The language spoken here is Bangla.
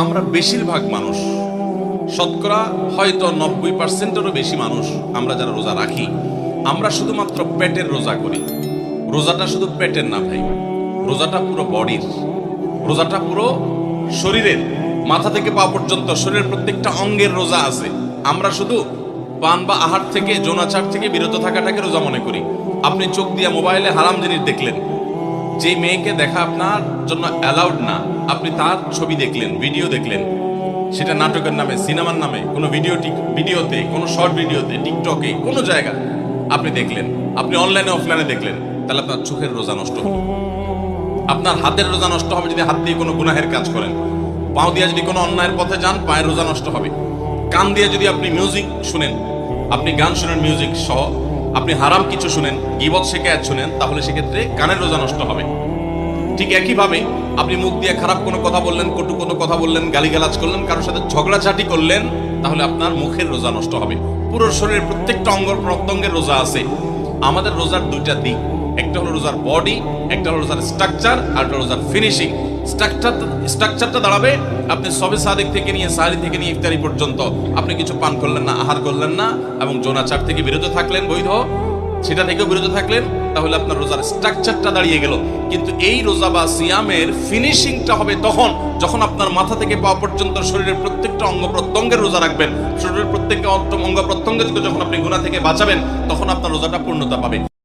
আমরা বেশিরভাগ মানুষ, শতকরা হয়তো 90%-এরও বেশি মানুষ, আমরা যারা রোজা রাখি, আমরা শুধুমাত্র পেটের রোজা করি। রোজাটা শুধু পেটের না ভাই, রোজাটা পুরো বডির, রোজাটা পুরো শরীরের, মাথা থেকে পা পর্যন্ত শরীরের প্রত্যেকটা অঙ্গের রোজা আছে। আমরা শুধু পান বা আহার থেকে, যৌনাচার থেকে বিরত থাকাটাকে রোজা মনে করি। আপনি চোখ দিয়ে মোবাইলে হারাম জিনিস দেখলেন, যে মেয়েকে দেখা আপনার জন্য অ্যালাউড না, আপনি তার ছবি দেখলেন, ভিডিও দেখলেন, সেটা নাটকের নামে, সিনেমার নামে, কোনো ভিডিওতে, কোনো শর্ট ভিডিওতে, টিকটকে, কোনো জায়গায় আপনি দেখলেন, আপনি অনলাইনে অফলাইনে দেখলেন, তাহলে আপনার চোখের রোজা নষ্ট হবে। আপনার হাতের রোজা নষ্ট হবে যদি হাত দিয়ে কোনো গুনাহের কাজ করেন। পাও দিয়ে যদি কোনো অন্যায়ের পথে যান, পায়ের রোজা নষ্ট হবে। কান দিয়ে যদি আপনি মিউজিক শুনেন, আপনি গান শুনেন মিউজিক সহ, আপনি হারাম কিছু শুনেন, গীবত শিকায়াত শুনেন, তাহলে সেক্ষেত্রে কানের রোজা নষ্ট হবে। ঠিক একইভাবে আপনি মুখ দিয়ে খারাপ কোনো কথা বললেন, কটু কোনো কথা বললেন, গালিগালাজ করলেন, কারোর সাথে ঝগড়াঝাটি করলেন, তাহলে আপনার মুখের রোজা নষ্ট হবে। পুরো শরীরের প্রত্যেকটা অঙ্গ প্রত্যঙ্গের রোজা আছে। আমাদের রোজার দুইটা দিক, একটা হলো রোজার বডি, একটা হলো রোজার স্ট্রাকচার, আর একটা রোজার ফিনিশিং। স্ট্রাকচারটা দাঁড়াবে, আপনি সবে সাদিক থেকে নিয়ে সাহারি থেকে নিয়ে ইফতারি পর্যন্ত আপনি কিছু পান করলেন না, আহার করলেন না, এবং যৌনাচার থেকে বিরত থাকলেন, বৈধ সেটা থেকেও বিরত থাকলেন, তাহলে আপনার রোজার স্ট্রাকচারটা দাঁড়িয়ে গেল। কিন্তু এই রোজা বা সিয়ামের ফিনিশিংটা হবে তখন, যখন আপনার মাথা থেকে পা পর্যন্ত শরীরের প্রত্যেকটা অঙ্গ প্রত্যঙ্গের রোজা রাখবেন। শরীরের প্রত্যেকটা অঙ্গ প্রত্যঙ্গ যখন আপনি গুনাহ থেকে বাঁচাবেন, তখন আপনার রোজাটা পূর্ণতা পাবে।